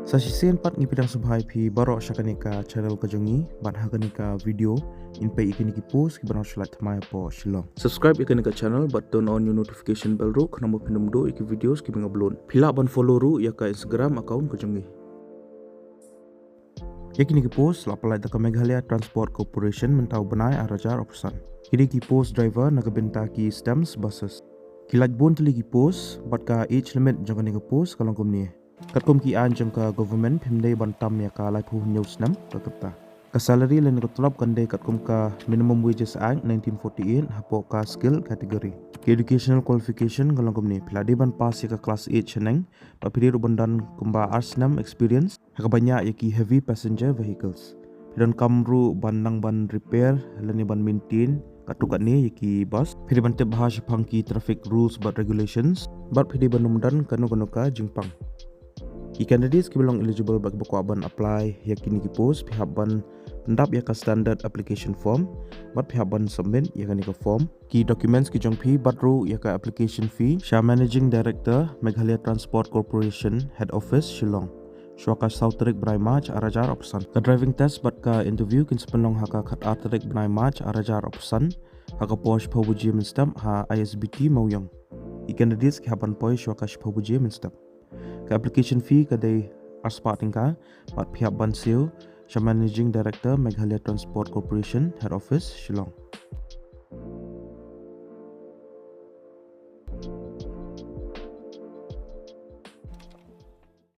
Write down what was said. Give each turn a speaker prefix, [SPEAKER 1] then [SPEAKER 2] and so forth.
[SPEAKER 1] Sa sisen pat ngipidang subhay pi baro siya kanika channel kajongi bat ha kanika video in pay ikaniki post kibarang sulat thamaya po Shillong. Subscribe ikanika channel but turn on your notification bell ru kana mo pinumdo iki videos kibing upload. Pila ban follow ru ya ka Instagram account kajongi. Yakiniki post lapalai da Meghalaya Transport Corporation mentau benai arajar operation. Kini ki post driver nagabenta ki stems buses. Kilaj bon tali ki post bat ka age limit jangan ni post kalong kumni. Katkom ki an jang ka government pimdai bantam ya ka lai pu news nam kakapta. Ka salary len katulap kande katkom ka minimum wages ang 1948 hapo ka skill category. Ki educational qualification kalong kumni piladi ban pass ya ka class 8 cheneng pa pili rubandan kumba arts nam experience haka banyak ya ki heavy passenger vehicles. Pidan kamru bandang ban repair lani ban maintain katukat ni yaki bus pidi ban tip bahas pangki traffic rules but regulations but pidi ban numdan kanu ka jingpang. Ki candidates ki belong eligible bagi bakwa ban apply yakini ki post pihak ban pendap ya ka standard application form but pihak ban submit ya ka form ki documents ki jongpi batru ya ka application fee sha managing director Meghalaya Transport Corporation head office Shillong Shwaka Sautrik Brai March arajar opsan ka driving test bat ka interview kin sepenong haka khat atrik Brai March arajar opsan haka posh phobuji minstam ha ISBT mauyang ki candidates ki haban poy shwaka phobuji minstam ka application fee kadai arspating ka pat pihak ban sale sha managing director Meghalaya Transport Corporation head office Shillong.